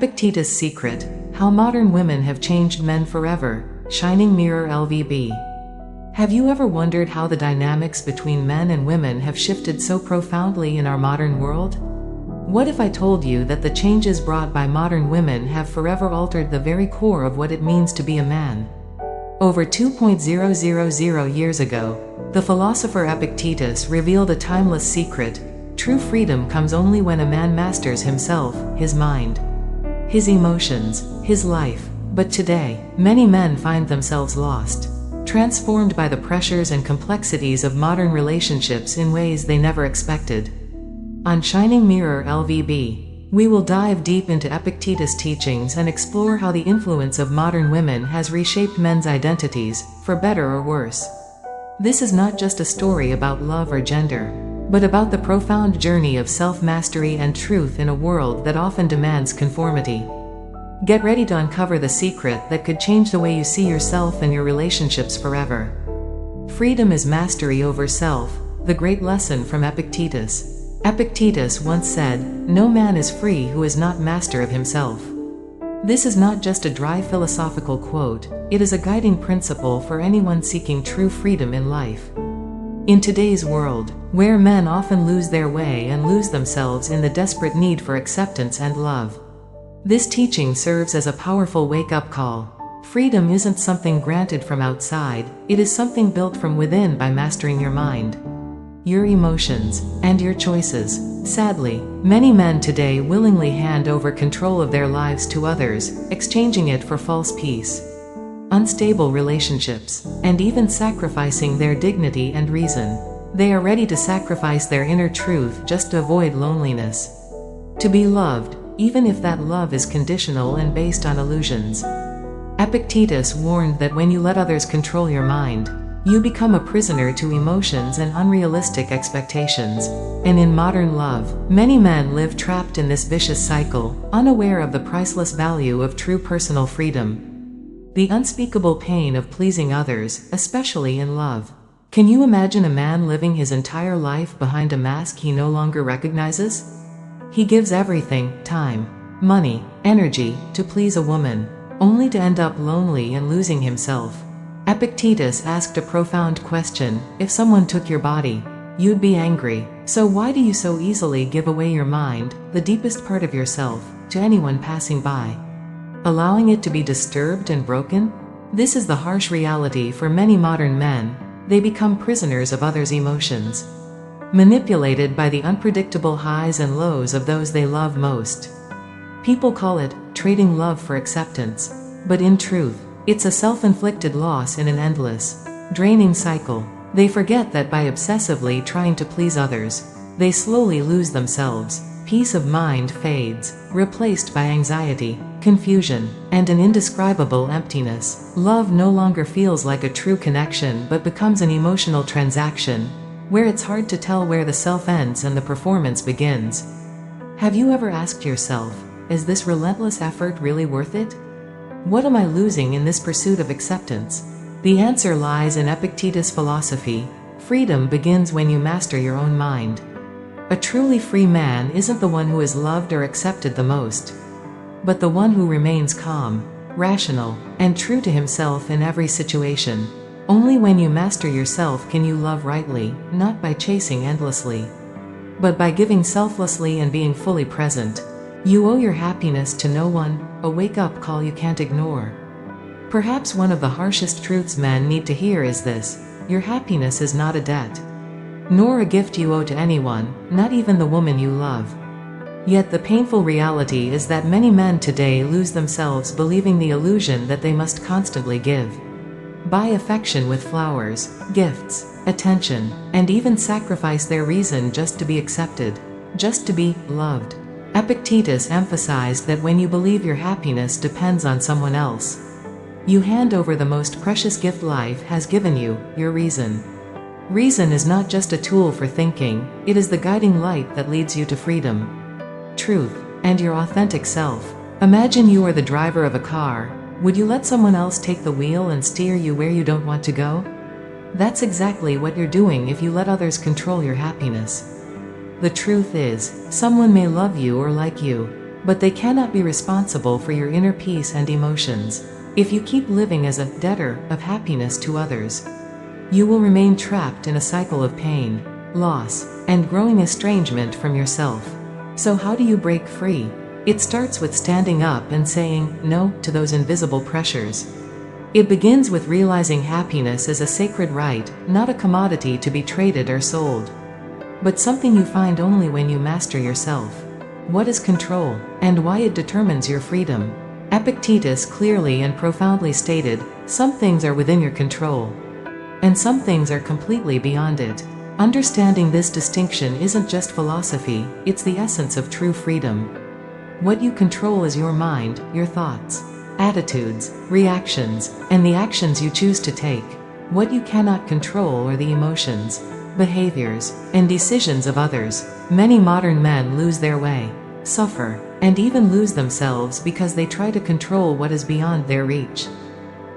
Epictetus' Secret: How Modern Women Have Changed Men Forever, Shining Mirror-LVB. Have you ever wondered how the dynamics between men and women have shifted so profoundly in our modern world? What if I told you that the changes brought by modern women have forever altered the very core of what it means to be a man? Over 2,000 years ago, the philosopher Epictetus revealed a timeless secret: true freedom comes only when a man masters himself, his mind, his emotions, his life. But today, many men find themselves lost, transformed by the pressures and complexities of modern relationships in ways they never expected. On Shining Mirror-LVB, we will dive deep into Epictetus' teachings and explore how the influence of modern women has reshaped men's identities, for better or worse. This is not just a story about love or gender, but about the profound journey of self-mastery and truth in a world that often demands conformity. Get ready to uncover the secret that could change the way you see yourself and your relationships forever. Freedom is mastery over self, the great lesson from Epictetus. Epictetus once said, "No man is free who is not master of himself." This is not just a dry philosophical quote, it is a guiding principle for anyone seeking true freedom in life. In today's world, where men often lose their way and lose themselves in the desperate need for acceptance and love, this teaching serves as a powerful wake-up call. Freedom isn't something granted from outside, it is something built from within by mastering your mind, your emotions, and your choices. Sadly, many men today willingly hand over control of their lives to others, exchanging it for false peace, unstable relationships, and even sacrificing their dignity and reason. They are ready to sacrifice their inner truth just to avoid loneliness, to be loved, even if that love is conditional and based on illusions. Epictetus warned that when you let others control your mind, you become a prisoner to emotions and unrealistic expectations. And in modern love, many men live trapped in this vicious cycle, unaware of the priceless value of true personal freedom, the unspeakable pain of pleasing others, especially in love. Can you imagine a man living his entire life behind a mask he no longer recognizes? He gives everything, time, money, energy, to please a woman, only to end up lonely and losing himself. Epictetus asked a profound question: if someone took your body, you'd be angry. So why do you so easily give away your mind, the deepest part of yourself, to anyone passing by, allowing it to be disturbed and broken? This is the harsh reality for many modern men. They become prisoners of others' emotions, manipulated by the unpredictable highs and lows of those they love most. People call it trading love for acceptance, but in truth, it's a self-inflicted loss in an endless, draining cycle. They forget that by obsessively trying to please others, they slowly lose themselves. Peace of mind fades, replaced by anxiety, confusion, and an indescribable emptiness. Love no longer feels like a true connection but becomes an emotional transaction, where it's hard to tell where the self ends and the performance begins. Have you ever asked yourself, is this relentless effort really worth it? What am I losing in this pursuit of acceptance? The answer lies in Epictetus' philosophy. Freedom begins when you master your own mind. A truly free man isn't the one who is loved or accepted the most, but the one who remains calm, rational, and true to himself in every situation. Only when you master yourself can you love rightly, not by chasing endlessly, but by giving selflessly and being fully present. You owe your happiness to no one, a wake-up call you can't ignore. Perhaps one of the harshest truths men need to hear is this: your happiness is not a debt, nor a gift you owe to anyone, not even the woman you love. Yet the painful reality is that many men today lose themselves believing the illusion that they must constantly give, buy affection with flowers, gifts, attention, and even sacrifice their reason just to be accepted, just to be loved. Epictetus emphasized that when you believe your happiness depends on someone else, you hand over the most precious gift life has given you, your reason. Reason is not just a tool for thinking, it is the guiding light that leads you to freedom, truth, and your authentic self. Imagine you are the driver of a car. Would you let someone else take the wheel and steer you where you don't want to go? That's exactly what you're doing if you let others control your happiness. The truth is, someone may love you or like you, but they cannot be responsible for your inner peace and emotions. If you keep living as a debtor of happiness to others, you will remain trapped in a cycle of pain, loss, and growing estrangement from yourself. So how do you break free? It starts with standing up and saying no to those invisible pressures. It begins with realizing happiness is a sacred right, not a commodity to be traded or sold, but something you find only when you master yourself. What is control, and why it determines your freedom? Epictetus clearly and profoundly stated, some things are within your control, and some things are completely beyond it. Understanding this distinction isn't just philosophy, it's the essence of true freedom. What you control is your mind, your thoughts, attitudes, reactions, and the actions you choose to take. What you cannot control are the emotions, behaviors, and decisions of others. Many modern men lose their way, suffer, and even lose themselves because they try to control what is beyond their reach.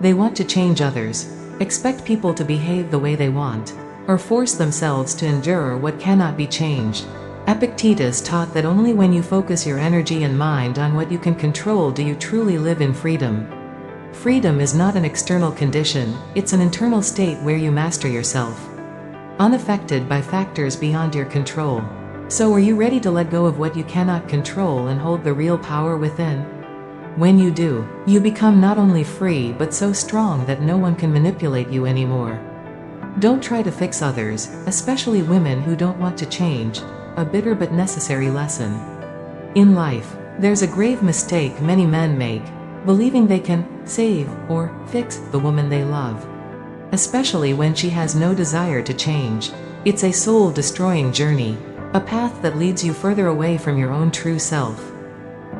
They want to change others, expect people to behave the way they want, or force themselves to endure what cannot be changed. Epictetus taught that only when you focus your energy and mind on what you can control do you truly live in freedom. Freedom is not an external condition, it's an internal state where you master yourself, unaffected by factors beyond your control. So are you ready to let go of what you cannot control and hold the real power within? When you do, you become not only free but so strong that no one can manipulate you anymore. Don't try to fix others, especially women who don't want to change. A bitter but necessary lesson. In life, there's a grave mistake many men make, believing they can save or fix the woman they love, especially when she has no desire to change. It's a soul-destroying journey, a path that leads you further away from your own true self.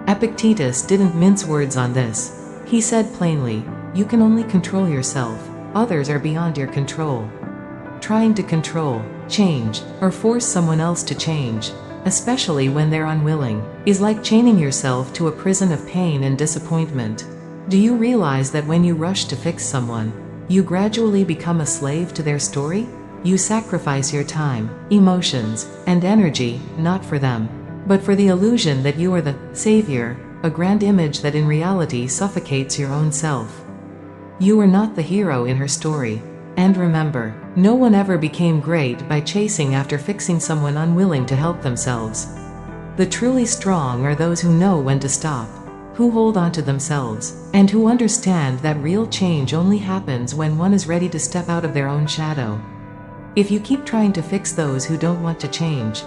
Epictetus didn't mince words on this. He said plainly, you can only control yourself, others are beyond your control. Trying to control, change, or force someone else to change, especially when they're unwilling, is like chaining yourself to a prison of pain and disappointment. Do you realize that when you rush to fix someone, you gradually become a slave to their story? You sacrifice your time, emotions, and energy, not for them, but for the illusion that you are the savior, a grand image that in reality suffocates your own self. You are not the hero in her story. And remember, no one ever became great by chasing after fixing someone unwilling to help themselves. The truly strong are those who know when to stop, who hold on to themselves, and who understand that real change only happens when one is ready to step out of their own shadow. If you keep trying to fix those who don't want to change,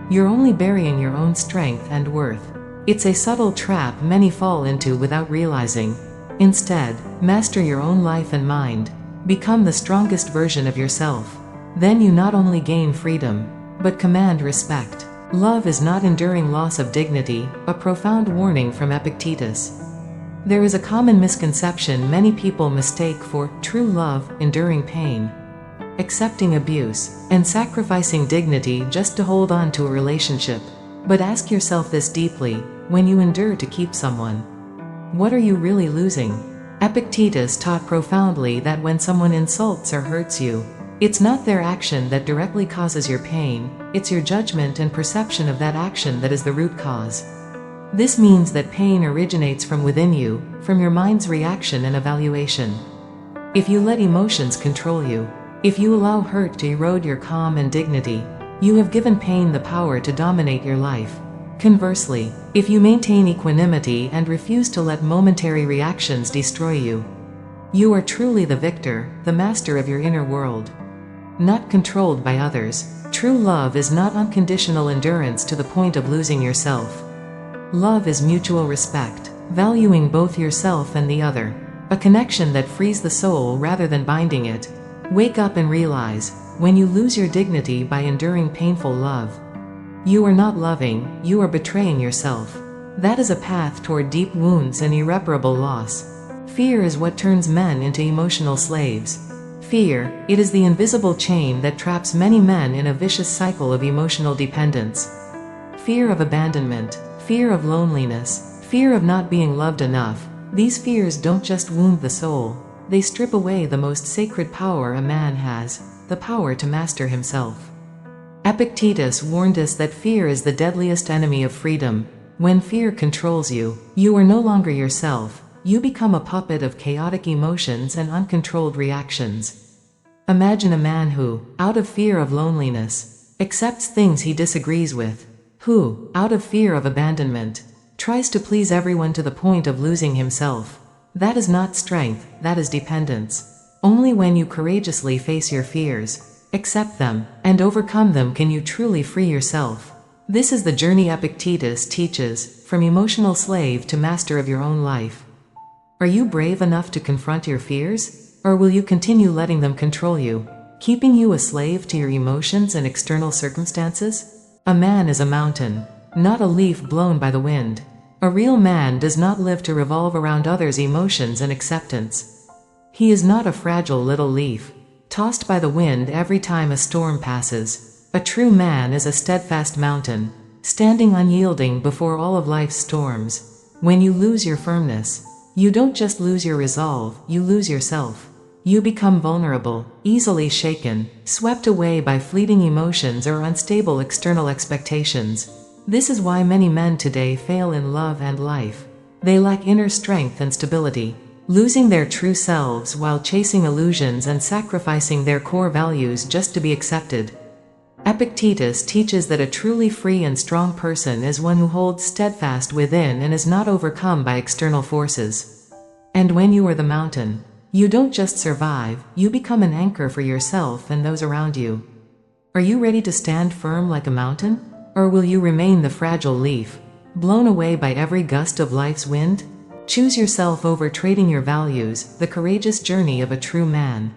you're only burying your own strength and worth. It's a subtle trap many fall into without realizing. Instead, master your own life and mind. Become the strongest version of yourself. Then you not only gain freedom, but command respect. Love is not enduring loss of dignity, a profound warning from Epictetus. There is a common misconception many people mistake for true love, enduring pain, accepting abuse, and sacrificing dignity just to hold on to a relationship. But ask yourself this deeply, when you endure to keep someone, what are you really losing? Epictetus taught profoundly that when someone insults or hurts you, it's not their action that directly causes your pain, it's your judgment and perception of that action that is the root cause. This means that pain originates from within you, from your mind's reaction and evaluation. If you let emotions control you, if you allow hurt to erode your calm and dignity, you have given pain the power to dominate your life. Conversely, if you maintain equanimity and refuse to let momentary reactions destroy you, you are truly the victor, the master of your inner world, not controlled by others. True love is not unconditional endurance to the point of losing yourself. Love is mutual respect, valuing both yourself and the other, a connection that frees the soul rather than binding it. Wake up and realize, when you lose your dignity by enduring painful love, you are not loving, you are betraying yourself. That is a path toward deep wounds and irreparable loss. Fear is what turns men into emotional slaves. Fear, it is the invisible chain that traps many men in a vicious cycle of emotional dependence. Fear of abandonment, fear of loneliness, fear of not being loved enough. These fears don't just wound the soul, they strip away the most sacred power a man has, the power to master himself. Epictetus warned us that fear is the deadliest enemy of freedom. When fear controls you, you are no longer yourself. You become a puppet of chaotic emotions and uncontrolled reactions. Imagine a man who, out of fear of loneliness, accepts things he disagrees with, who, out of fear of abandonment, tries to please everyone to the point of losing himself. That is not strength, that is dependence. Only when you courageously face your fears, accept them, and overcome them can you truly free yourself. This is the journey Epictetus teaches, from emotional slave to master of your own life. Are you brave enough to confront your fears? Or will you continue letting them control you, keeping you a slave to your emotions and external circumstances? A man is a mountain, not a leaf blown by the wind. A real man does not live to revolve around others' emotions and acceptance. He is not a fragile little leaf, tossed by the wind every time a storm passes. A true man is a steadfast mountain, standing unyielding before all of life's storms. When you lose your firmness, you don't just lose your resolve, you lose yourself. You become vulnerable, easily shaken, swept away by fleeting emotions or unstable external expectations. This is why many men today fail in love and life. They lack inner strength and stability, losing their true selves while chasing illusions and sacrificing their core values just to be accepted. Epictetus teaches that a truly free and strong person is one who holds steadfast within and is not overcome by external forces. And when you are the mountain, you don't just survive, you become an anchor for yourself and those around you. Are you ready to stand firm like a mountain? Or will you remain the fragile leaf, blown away by every gust of life's wind? Choose yourself over trading your values, the courageous journey of a true man.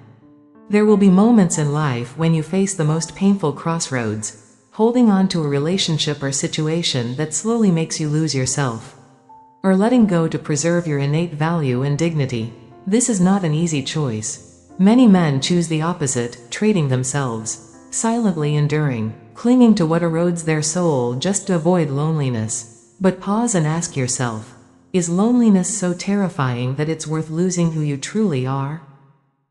There will be moments in life when you face the most painful crossroads, holding on to a relationship or situation that slowly makes you lose yourself, or letting go to preserve your innate value and dignity. This is not an easy choice. Many men choose the opposite, trading themselves, silently enduring, clinging to what erodes their soul just to avoid loneliness. But pause and ask yourself, is loneliness so terrifying that it's worth losing who you truly are?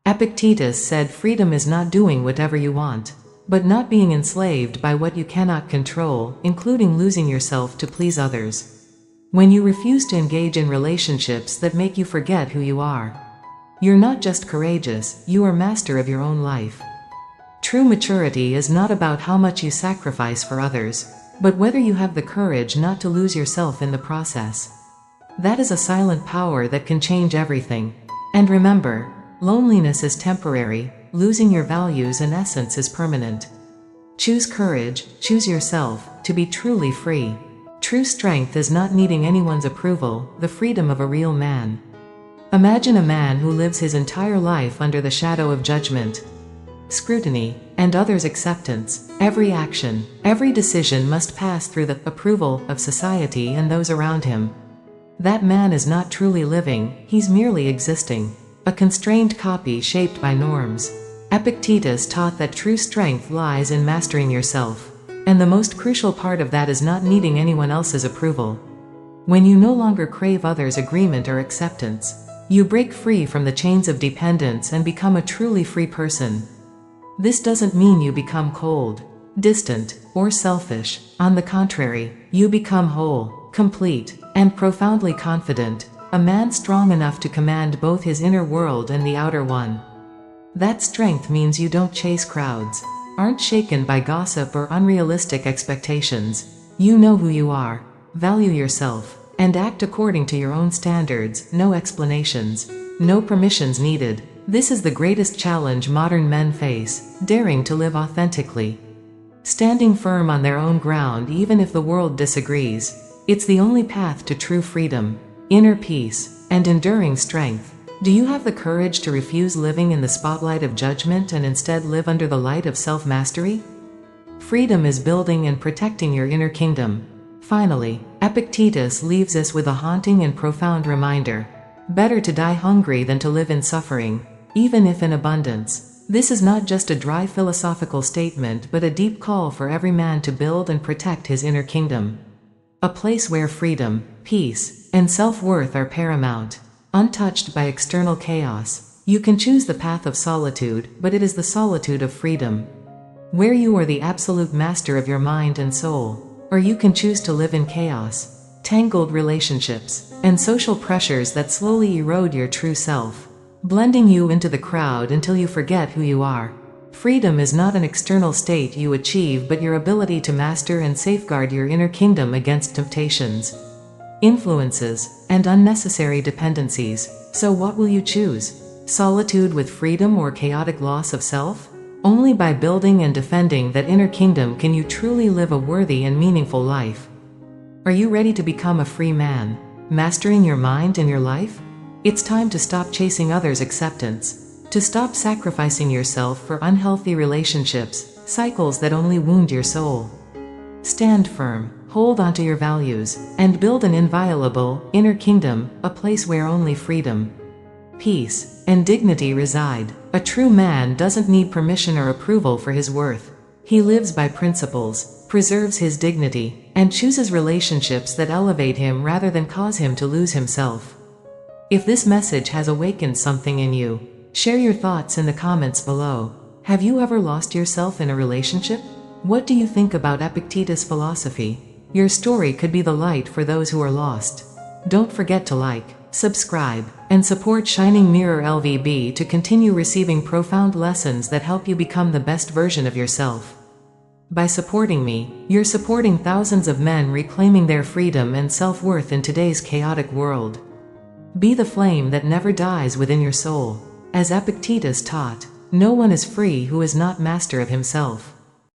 Epictetus said freedom is not doing whatever you want, but not being enslaved by what you cannot control, including losing yourself to please others. When you refuse to engage in relationships that make you forget who you are, you're not just courageous, you are master of your own life. True maturity is not about how much you sacrifice for others, but whether you have the courage not to lose yourself in the process. That is a silent power that can change everything. And remember, loneliness is temporary, losing your values and essence is permanent. Choose courage, choose yourself, to be truly free. True strength is not needing anyone's approval, the freedom of a real man. Imagine a man who lives his entire life under the shadow of judgment, scrutiny, and others' acceptance. Every action, every decision must pass through the approval of society and those around him. That man is not truly living, he's merely existing, a constrained copy shaped by norms. Epictetus taught that true strength lies in mastering yourself, and the most crucial part of that is not needing anyone else's approval. When you no longer crave others' agreement or acceptance, you break free from the chains of dependence and become a truly free person. This doesn't mean you become cold, distant, or selfish. On the contrary, you become whole, complete, and profoundly confident, a man strong enough to command both his inner world and the outer one. That strength means you don't chase crowds, aren't shaken by gossip or unrealistic expectations. You know who you are, value yourself, and act according to your own standards, no explanations, no permissions needed. This is the greatest challenge modern men face, daring to live authentically, standing firm on their own ground even if the world disagrees. It's the only path to true freedom, inner peace, and enduring strength. Do you have the courage to refuse living in the spotlight of judgment and instead live under the light of self-mastery? Freedom is building and protecting your inner kingdom. Finally, Epictetus leaves us with a haunting and profound reminder. Better to die hungry than to live in suffering, even if in abundance. This is not just a dry philosophical statement but a deep call for every man to build and protect his inner kingdom. A place where freedom, peace, and self-worth are paramount, untouched by external chaos. You can choose the path of solitude, but it is the solitude of freedom, where you are the absolute master of your mind and soul. Or you can choose to live in chaos, tangled relationships, and social pressures that slowly erode your true self, blending you into the crowd until you forget who you are. Freedom is not an external state you achieve but your ability to master and safeguard your inner kingdom against temptations, influences, and unnecessary dependencies. So what will you choose? Solitude with freedom or chaotic loss of self? Only by building and defending that inner kingdom can you truly live a worthy and meaningful life. Are you ready to become a free man, mastering your mind and your life? It's time to stop chasing others' acceptance, to stop sacrificing yourself for unhealthy relationships, cycles that only wound your soul. Stand firm, hold onto your values, and build an inviolable, inner kingdom, a place where only freedom, peace, and dignity reside. A true man doesn't need permission or approval for his worth. He lives by principles, preserves his dignity, and chooses relationships that elevate him rather than cause him to lose himself. If this message has awakened something in you, share your thoughts in the comments below. Have you ever lost yourself in a relationship? What do you think about Epictetus' philosophy? Your story could be the light for those who are lost. Don't forget to like, subscribe, and support Shining Mirror-LVB to continue receiving profound lessons that help you become the best version of yourself. By supporting me, you're supporting thousands of men reclaiming their freedom and self-worth in today's chaotic world. Be the flame that never dies within your soul. As Epictetus taught, no one is free who is not master of himself.